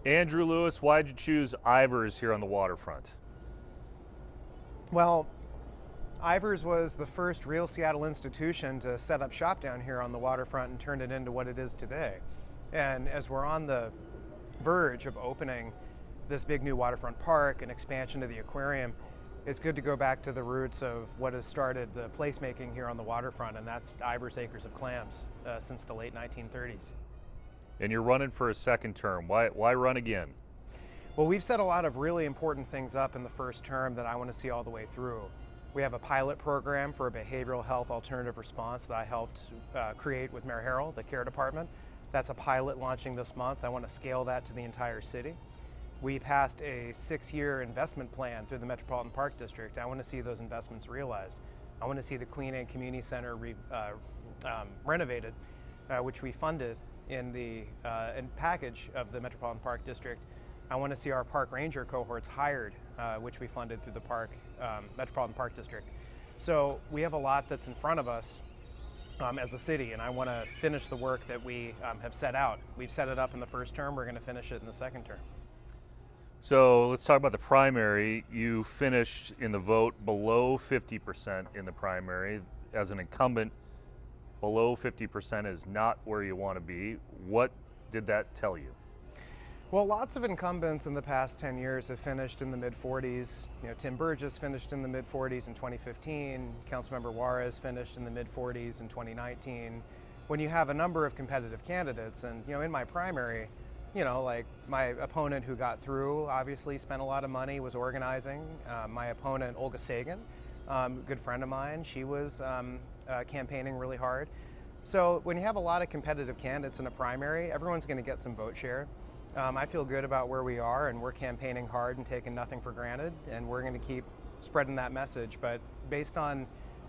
Andrew Lewis, why'd you choose Ivers here on the waterfront? Well, Ivers was the first real Seattle institution to set up shop down here on the waterfront and turn it into what it is today. And as we're on the verge of opening this big new waterfront park and expansion of the aquarium, it's good to go back to the roots of what has started the placemaking here on the waterfront, and that's Ivers Acres of Clams since the late 1930s. And you're running for a second term. Why run again? Well, we've set a lot of really important things up in the first term that I want to see all the way through. We have a pilot program for a behavioral health alternative response that I helped create with Mayor Harrell, the care department. That's a pilot launching this month. I want to scale that to the entire city. We passed a 6-year investment plan through the Metropolitan Park District. I want to see those investments realized. I want to see the Queen Anne Community Center renovated, which we funded in the package of the Metropolitan Park District. I want to see our park ranger cohorts hired, which we funded through the Metropolitan Park District. So we have a lot that's in front of us as a city, and I want to finish the work that we have set out. We've set it up in the first term. We're going to finish it in the second term. So let's talk about the primary. You finished in the vote below 50% in the primary. As an incumbent, below 50% is not where you want to be. What did that tell you? Well, lots of incumbents in the past 10 years have finished in the mid-40s. You know, Tim Burgess finished in the mid-40s in 2015. Councilmember Juarez finished in the mid-40s in 2019. When you have a number of competitive candidates, and in my primary, like my opponent who got through obviously spent a lot of money, was organizing. My opponent, Olga Sagan, good friend of mine, she was campaigning really hard. So when you have a lot of competitive candidates in a primary, everyone's going to get some vote share. I feel good about where we are, and we're campaigning hard and taking nothing for granted, and we're going to keep spreading that message. But based on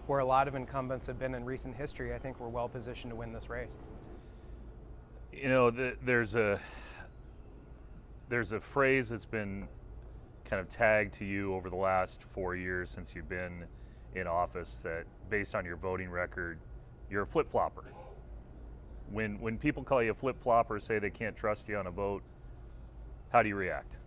where a lot of incumbents have been in recent history, I think we're well positioned to win this race. There's a phrase that's been kind of tagged to you over the last 4 years since you've been in office, that based on your voting record, you're a flip-flopper. When people call you a flip-flopper, say they can't trust you on a vote, how do you react?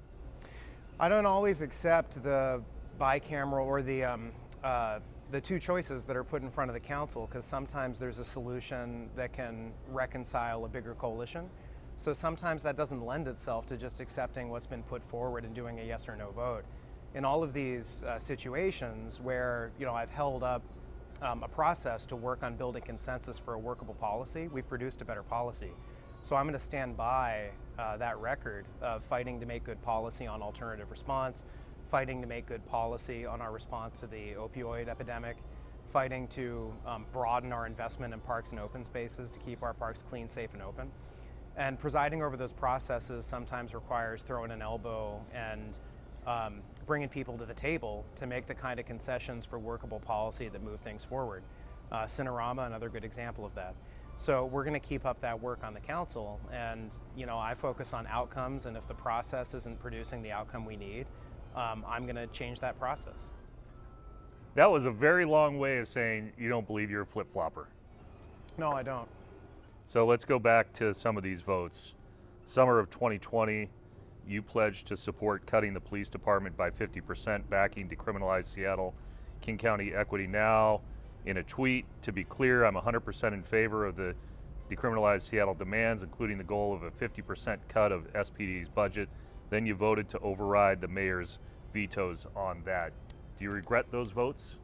I don't always accept the bicameral or the two choices that are put in front of the council, because sometimes there's a solution that can reconcile a bigger coalition. So sometimes that doesn't lend itself to just accepting what's been put forward and doing a yes or no vote. In all of these situations where I've held up a process to work on building consensus for a workable policy, we've produced a better policy. So I'm going to stand by that record of fighting to make good policy on alternative response, fighting to make good policy on our response to the opioid epidemic, fighting to broaden our investment in parks and open spaces to keep our parks clean, safe, and open. And presiding over those processes sometimes requires throwing an elbow and bringing people to the table to make the kind of concessions for workable policy that move things forward. Cinerama, another good example of that. So we're going to keep up that work on the council, and I focus on outcomes, and if the process isn't producing the outcome we need, I'm going to change that process. That was a very long way of saying you don't believe you're a flip-flopper. No, I don't. So let's go back to some of these votes. Summer of 2020, you pledged to support cutting the police department by 50%, backing decriminalized Seattle, King County equity now. In a tweet, to be clear, I'm 100% in favor of the decriminalized Seattle demands, including the goal of a 50% cut of SPD's budget. Then you voted to override the mayor's vetoes on that. Do you regret those votes?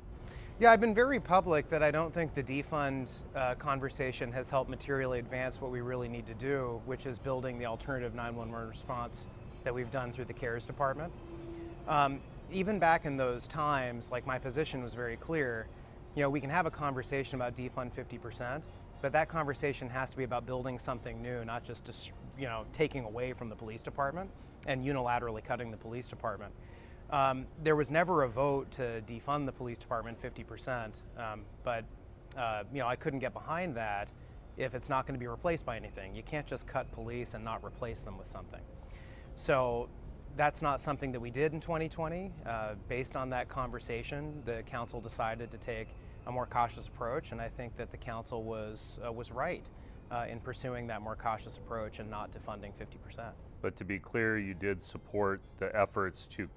Yeah, I've been very public that I don't think the defund conversation has helped materially advance what we really need to do, which is building the alternative 911 response that we've done through the CARES department. Even back in those times, like, my position was very clear. We can have a conversation about defund 50%, but that conversation has to be about building something new, not just taking away from the police department and unilaterally cutting the police department. There was never a vote to defund the police department 50%, but I couldn't get behind that if it's not going to be replaced by anything. You can't just cut police and not replace them with something. So that's not something that we did in 2020. Based on that conversation, the council decided to take a more cautious approach, and I think that the council was right in pursuing that more cautious approach and not defunding 50%. But to be clear, you did support the efforts to,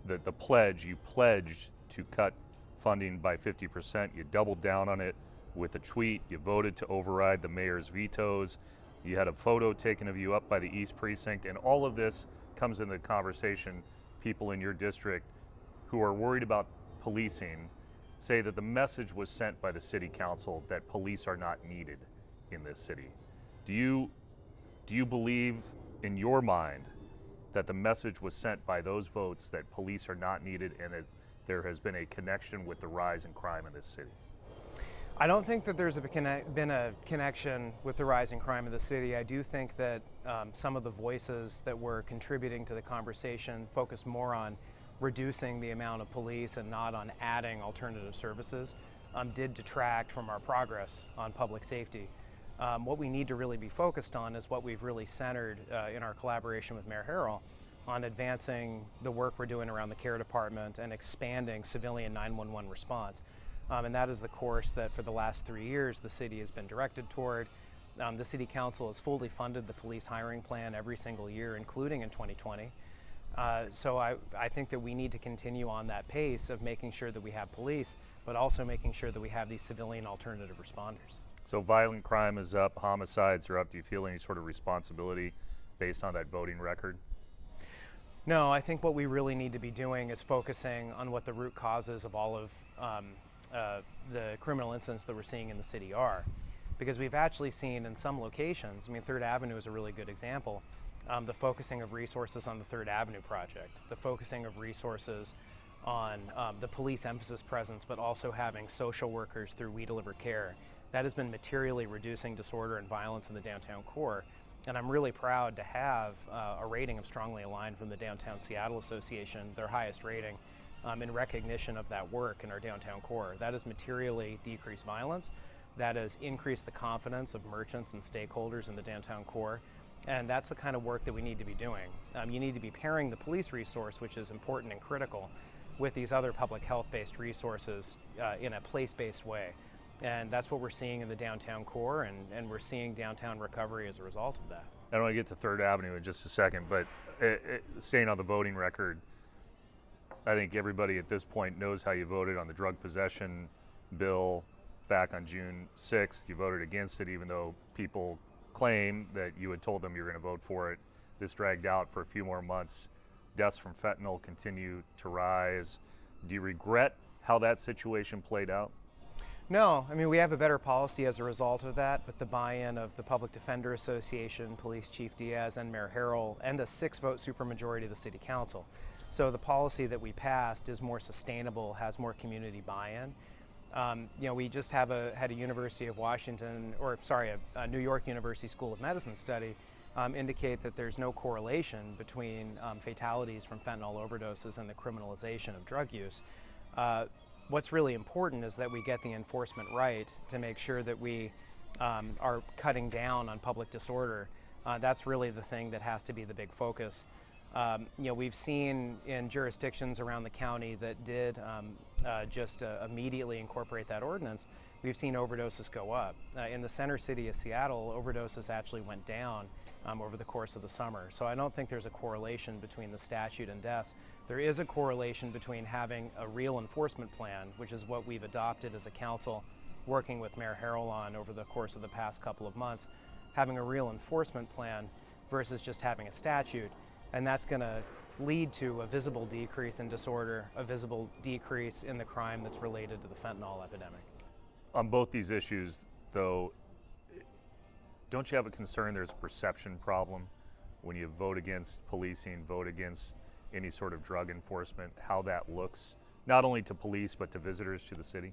the pledge, you pledged to cut funding by 50%. You doubled down on it with a tweet. You voted to override the mayor's vetoes. You had a photo taken of you up by the East Precinct, and all of this comes into the conversation. People in your district who are worried about policing say that the message was sent by the city council that police are not needed in this city. Do you believe in your mind that the message was sent by those votes that police are not needed and that there has been a connection with the rise in crime in this city? I don't think that there's been a connection with the rise in crime in the city. I do think that some of the voices that were contributing to the conversation focused more on reducing the amount of police and not on adding alternative services, did detract from our progress on public safety. What we need to really be focused on is what we've really centered in our collaboration with Mayor Harrell on advancing the work we're doing around the care department and expanding civilian 911 response. And that is the course that for the last 3 years the city has been directed toward. The City Council has fully funded the police hiring plan every single year, including in 2020. So I think that we need to continue on that pace of making sure that we have police, but also making sure that we have these civilian alternative responders. So violent crime is up, homicides are up. Do you feel any sort of responsibility based on that voting record? No, I think what we really need to be doing is focusing on what the root causes of all of the criminal incidents that we're seeing in the city are. Because we've actually seen in some locations, I mean, 3rd Avenue is a really good example, the focusing of resources on the 3rd Avenue project, the focusing of resources on the police emphasis presence, but also having social workers through We Deliver Care. That has been materially reducing disorder and violence in the downtown core. And I'm really proud to have a rating of strongly aligned from the Downtown Seattle Association, their highest rating, in recognition of that work in our downtown core. That has materially decreased violence. That has increased the confidence of merchants and stakeholders in the downtown core. And that's the kind of work that we need to be doing. You need to be pairing the police resource, which is important and critical, with these other public health-based resources in a place-based way. And that's what we're seeing in the downtown core, and we're seeing downtown recovery as a result of that. I don't want to get to 3rd Avenue in just a second, but staying on the voting record, I think everybody at this point knows how you voted on the drug possession bill back on June 6th. You voted against it, even though people claim that you had told them you were going to vote for it. This dragged out for a few more months. Deaths from fentanyl continue to rise. Do you regret how that situation played out? No, I mean, we have a better policy as a result of that, with the buy-in of the Public Defender Association, Police Chief Diaz, and Mayor Harrell, and a 6-vote supermajority of the City Council. So the policy that we passed is more sustainable, has more community buy-in. We just had a University of Washington, or sorry, a New York University School of Medicine study indicate that there's no correlation between fatalities from fentanyl overdoses and the criminalization of drug use. What's really important is that we get the enforcement right to make sure that we are cutting down on public disorder. That's really the thing that has to be the big focus. We've seen in jurisdictions around the county that did just immediately incorporate that ordinance, we've seen overdoses go up. In the center city of Seattle, overdoses actually went down over the course of the summer. So I don't think there's a correlation between the statute and deaths. There is a correlation between having a real enforcement plan, which is what we've adopted as a council, working with Mayor Harrell on over the course of the past couple of months, having a real enforcement plan versus just having a statute. And that's going to lead to a visible decrease in disorder, a visible decrease in the crime that's related to the fentanyl epidemic. On both these issues, though, don't you have a concern there's a perception problem when you vote against policing, vote against any sort of drug enforcement, how that looks, not only to police, but to visitors to the city?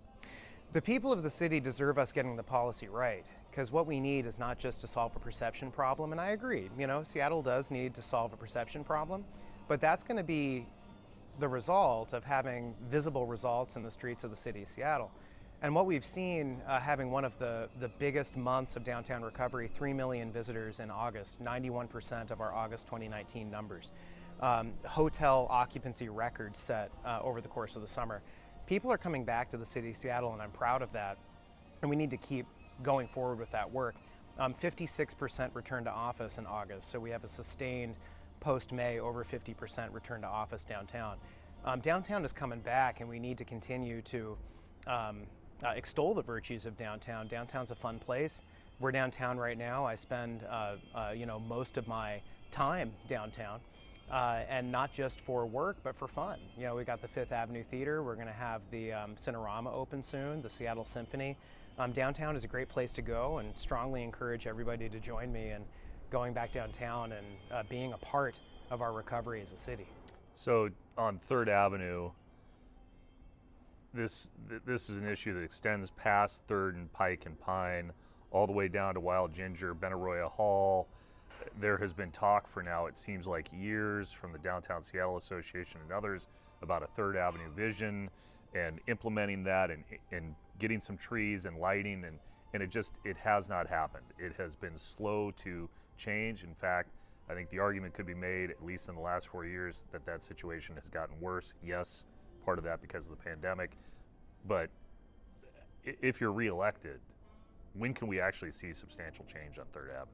The people of the city deserve us getting the policy right, because what we need is not just to solve a perception problem, and I agree, Seattle does need to solve a perception problem, but that's going to be the result of having visible results in the streets of the city of Seattle. And what we've seen, having one of the biggest months of downtown recovery, 3 million visitors in August, 91% of our August 2019 numbers. Hotel occupancy records set over the course of the summer. People are coming back to the city of Seattle, and I'm proud of that. And we need to keep going forward with that work. 56% return to office in August, so we have a sustained post-May over 50% return to office downtown. Downtown is coming back, and we need to continue to extol the virtues of downtown. Downtown's a fun place. We're downtown right now. I spend most of my time downtown, and not just for work, but for fun. You know, we got the Fifth Avenue Theater. We're going to have the Cinerama open soon, the Seattle Symphony. Downtown is a great place to go, and strongly encourage everybody to join me in going back downtown and being a part of our recovery as a city. So on 3rd Avenue, this is an issue that extends past 3rd and Pike and Pine, all the way down to Wild Ginger, Benaroya Hall. There has been talk for now, it seems like years, from the Downtown Seattle Association and others about a 3rd Avenue vision and implementing that and getting some trees and lighting, and it has not happened. It has been slow to change. In fact, I think the argument could be made, at least in the last 4 years, that situation has gotten worse. Yes, part of that because of the pandemic, but if you're reelected, when can we actually see substantial change on 3rd Avenue?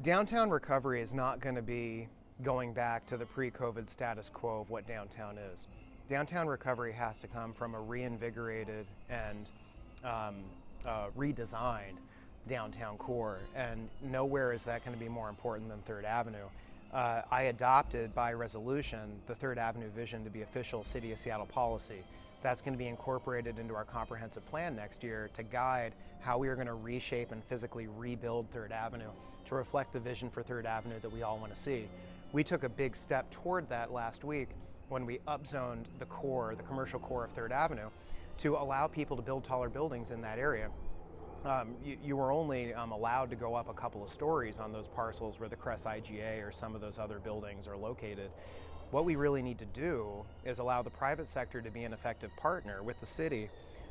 Downtown recovery is not going to be going back to the pre-COVID status quo of what downtown is. Downtown recovery has to come from a reinvigorated and redesigned downtown core, and nowhere is that going to be more important than 3rd Avenue. I adopted by resolution the 3rd Avenue vision to be official City of Seattle policy. That's going to be incorporated into our comprehensive plan next year to guide how we are going to reshape and physically rebuild 3rd Avenue to reflect the vision for 3rd Avenue that we all want to see. We took a big step toward that last week when we upzoned the core, the commercial core of 3rd Avenue, to allow people to build taller buildings in that area. You were only allowed to go up a couple of stories on those parcels where the Crest IGA or some of those other buildings are located. What we really need to do is allow the private sector to be an effective partner with the city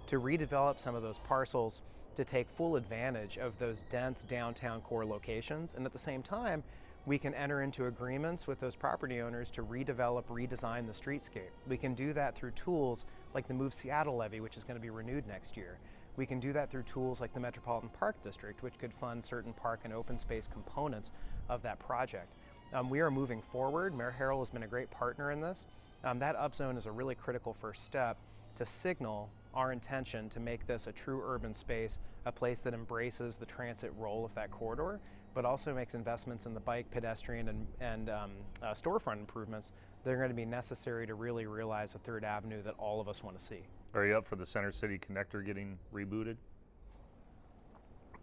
to redevelop some of those parcels to take full advantage of those dense downtown core locations, and at the same time we can enter into agreements with those property owners to redevelop, redesign the streetscape. We can do that through tools like the Move Seattle levy, which is going to be renewed next year. We can do that through tools like the Metropolitan Park District, which could fund certain park and open space components of that project. We are moving forward. Mayor Harrell has been a great partner in this. That upzone is a really critical first step to signal our intention to make this a true urban space, a place that embraces the transit role of that corridor, but also makes investments in the bike, pedestrian, and storefront improvements that are going to be necessary to really realize a 3rd Avenue that all of us want to see. Are you up for the Center City Connector getting rebooted?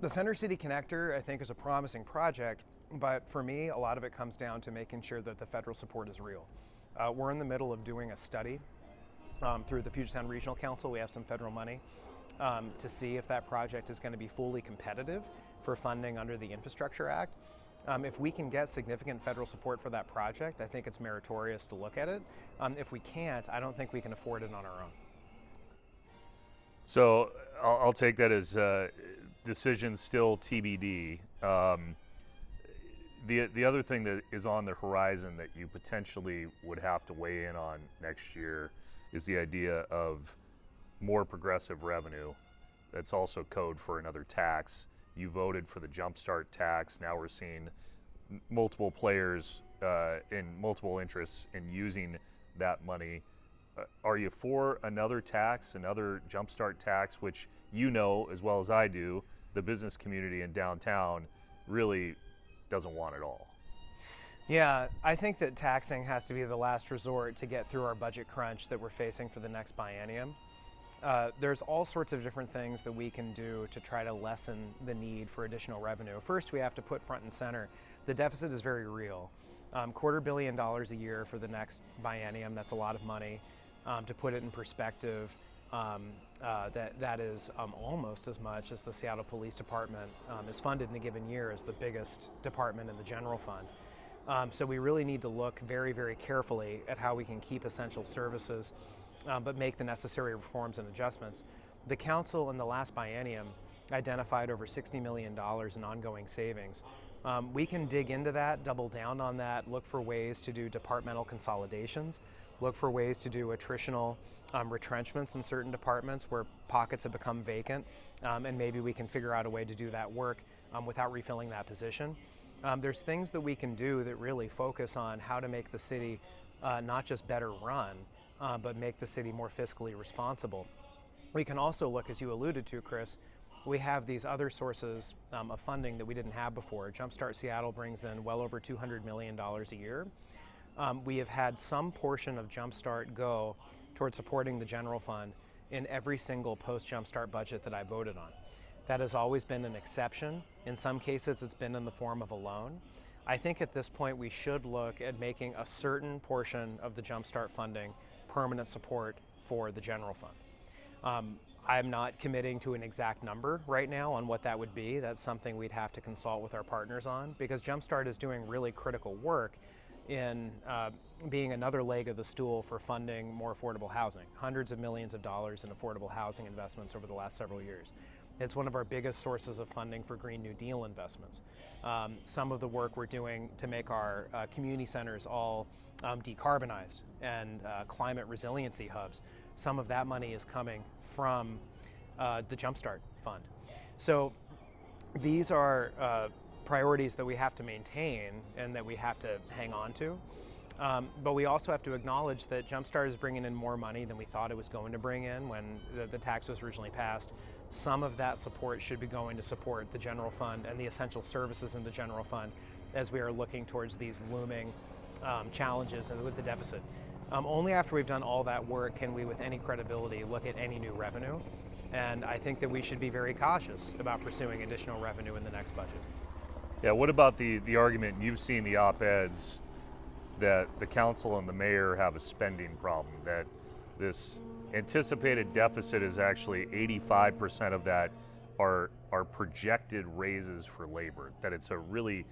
The Center City Connector, I think, is a promising project, but for me, a lot of it comes down to making sure that the federal support is real. We're in the middle of doing a study through the Puget Sound Regional Council. We have some federal money to see if that project is going to be fully competitive for funding under the Infrastructure Act. If we can get significant federal support for that project, I think it's meritorious to look at it. If we can't, I don't think we can afford it on our own. So I'll take that as decision still TBD. The other thing that is on the horizon that you potentially would have to weigh in on next year is the idea of more progressive revenue. That's also code for another tax. You voted for the Jumpstart tax. Now we're seeing multiple players in multiple interests in using that money. Are you for another tax, another Jumpstart tax, which you know as well as I do, the business community in downtown really doesn't want at all? Yeah, I think that taxing has to be the last resort to get through our budget crunch that we're facing for the next biennium. There's all sorts of different things that we can do to try to lessen the need for additional revenue. First, we have to put front and center. The deficit is very real. $250 million a year for the next biennium, that's a lot of money. To put it in perspective, that is almost as much as the Seattle Police Department is funded in a given year as the biggest department in the general fund. So we really need to look very, very carefully at how we can keep essential services, but make the necessary reforms and adjustments. The council in the last biennium identified over $60 million in ongoing savings. We can dig into that, double down on that, look for ways to do departmental consolidations, look for ways to do attritional retrenchments in certain departments where pockets have become vacant, and maybe we can figure out a way to do that work without refilling that position. There's things that we can do that really focus on how to make the city not just better run, but make the city more fiscally responsible. We can also look, as you alluded to, Chris, we have these other sources of funding that we didn't have before. Jumpstart Seattle brings in well over $200 million a year. We have had some portion of Jumpstart go towards supporting the general fund in every single post-Jumpstart budget that I voted on. That has always been an exception. In some cases, it's been in the form of a loan. I think at this point we should look at making a certain portion of the Jumpstart funding permanent support for the general fund. I'm not committing to an exact number right now on what that would be. That's something we'd have to consult with our partners on, because Jumpstart is doing really critical work in being another leg of the stool for funding more affordable housing. Hundreds of millions of dollars in affordable housing investments over the last several years. It's one of our biggest sources of funding for Green New Deal investments. Some of the work we're doing to make our community centers all decarbonized and climate resiliency hubs, some of that money is coming from the Jumpstart Fund. So these are priorities that we have to maintain and that we have to hang on to. But we also have to acknowledge that Jumpstart is bringing in more money than we thought it was going to bring in when the tax was originally passed. Some of that support should be going to support the general fund and the essential services in the general fund as we are looking towards these looming challenges and with the deficit. Only after we've done all that work can we, with any credibility, look at any new revenue. And I think that we should be very cautious about pursuing additional revenue in the next budget. Yeah, what about the argument, you've seen the op-eds, that the council and the mayor have a spending problem, that this anticipated deficit is actually 85% of that are projected raises for labor, that it's a really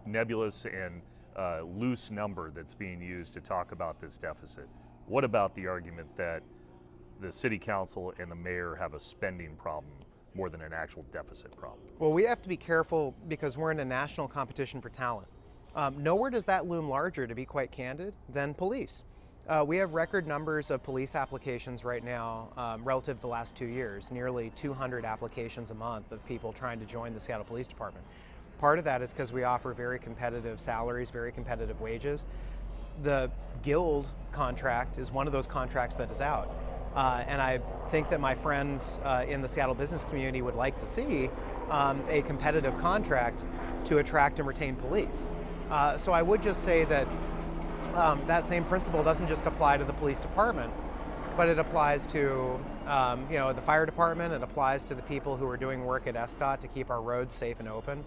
nebulous and loose number that's being used to talk about this deficit. What about the argument that the city council and the mayor have a spending problem more than an actual deficit problem? Well, we have to be careful because we're in a national competition for talent. Nowhere does that loom larger, to be quite candid, than police. We have record numbers of police applications right now relative to the last 2 years, nearly 200 applications a month of people trying to join the Seattle Police Department. Part of that is because we offer very competitive salaries, very competitive wages. The Guild contract is one of those contracts that is out. And I think that my friends in the Seattle business community would like to see a competitive contract to attract and retain police. So I would just say that that same principle doesn't just apply to the police department, but it applies to the fire department. It applies to the people who are doing work at SDOT to keep our roads safe and open.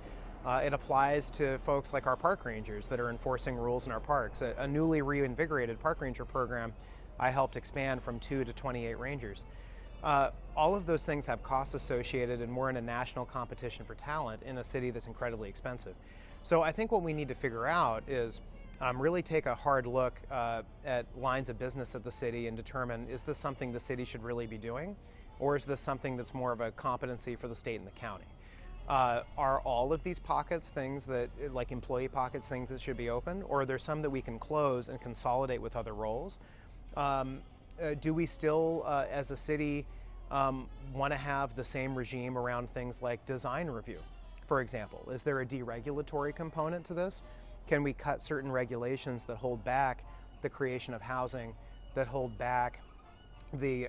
It applies to folks like our park rangers that are enforcing rules in our parks. A newly reinvigorated park ranger program I helped expand from 2 to 28 rangers. All of those things have costs associated, and we're in a national competition for talent in a city that's incredibly expensive. So I think what we need to figure out is really take a hard look at lines of business of the city and determine, is this something the city should really be doing, or is this something that's more of a competency for the state and the county? Are all of these pockets things that, like employee pockets, things that should be open, or are there some that we can close and consolidate with other roles? Do we still, as a city, want to have the same regime around things like design review, for example? Is there a deregulatory component to this? Can we cut certain regulations that hold back the creation of housing, that hold back the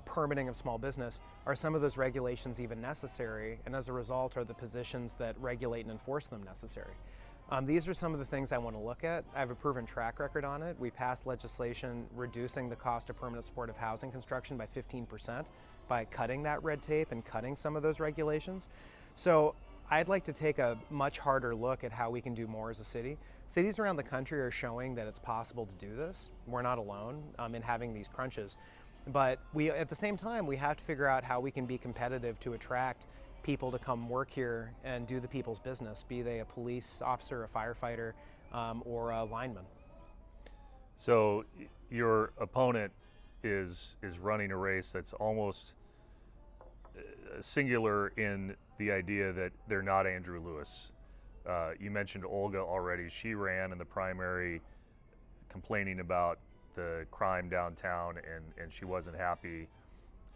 permitting of small business? Are some of those regulations even necessary? And as a result, are the positions that regulate and enforce them necessary? These are some of the things I want to look at. I have a proven track record on it. We passed legislation reducing the cost of permanent supportive housing construction by 15% by cutting that red tape and cutting some of those regulations. So I'd like to take a much harder look at how we can do more as a city. Cities around the country are showing that it's possible to do this. We're not alone in having these crunches. But at the same time, we have to figure out how we can be competitive to attract people to come work here and do the people's business, be they a police officer, a firefighter, or a lineman. So your opponent is running a race that's almost singular in the idea that they're not Andrew Lewis. You mentioned Olga already. She ran in the primary complaining about the crime downtown, and she wasn't happy,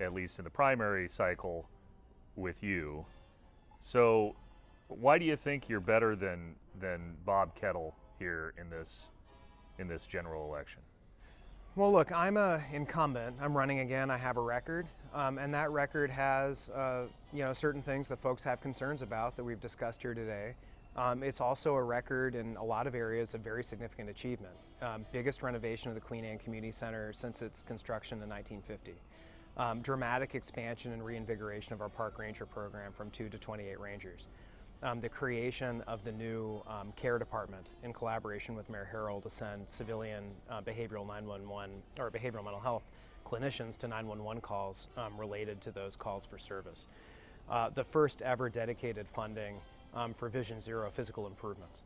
at least in the primary cycle, with you. So Why do you think you're better than Bob Kettle here in this general election? Well, look, I'm an incumbent. I'm running again. I have a record, and that record has, certain things that folks have concerns about that we've discussed here today. It's also a record in a lot of areas of very significant achievement. Biggest renovation of the Queen Anne Community Center since its construction in 1950. Dramatic expansion and reinvigoration of our park ranger program from 2 to 28 rangers. The creation of the new care department in collaboration with Mayor Harrell to send civilian behavioral 911 or behavioral mental health clinicians to 911 calls related to those calls for service. The first ever dedicated funding for Vision Zero physical improvements.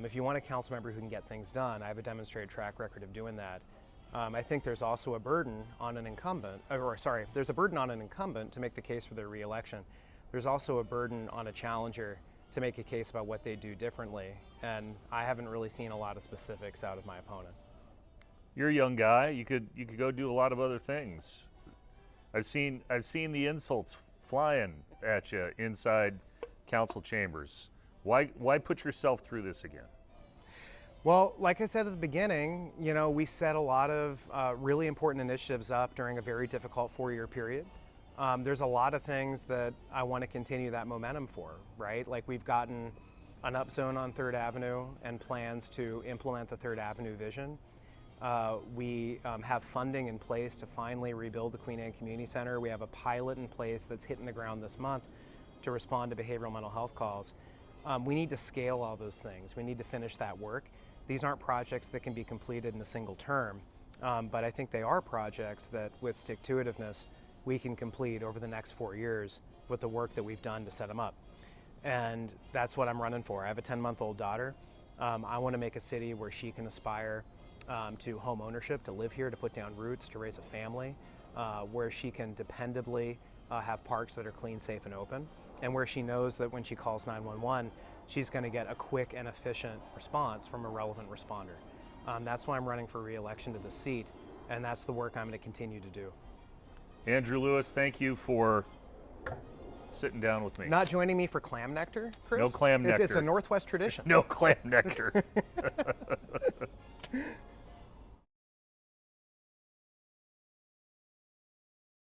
If you want a council member who can get things done, I have a demonstrated track record of doing that. I think there's also a burden on an incumbent, there's a burden on an incumbent to make the case for their reelection. There's also a burden on a challenger to make a case about what they do differently, and I haven't really seen a lot of specifics out of my opponent. You're a young guy. You could go do a lot of other things. I've seen the insults flying at you inside council chambers. Why put yourself through this again? Well, like I said at the beginning, we set a lot of really important initiatives up during a very difficult 4-year period. There's a lot of things that I want to continue that momentum for, right? Like we've gotten an upzone on 3rd Avenue and plans to implement the 3rd Avenue vision. We have funding in place to finally rebuild the Queen Anne Community Center. We have a pilot in place that's hitting the ground this month to respond to behavioral mental health calls. We need to scale all those things. We need to finish that work. These aren't projects that can be completed in a single term, but I think they are projects that with stick-to-itiveness, we can complete over the next 4 years with the work that we've done to set them up. And that's what I'm running for. I have a 10-month-old daughter. I want to make a city where she can aspire to home ownership, to live here, to put down roots, to raise a family, where she can dependably have parks that are clean, safe, and open, and where she knows that when she calls 911, she's going to get a quick and efficient response from a relevant responder. That's why I'm running for re-election to the seat, and that's the work I'm going to continue to do. Andrew Lewis, thank you for sitting down with me. Not joining me for clam nectar, Chris? No clam nectar. It's a Northwest tradition. No clam nectar.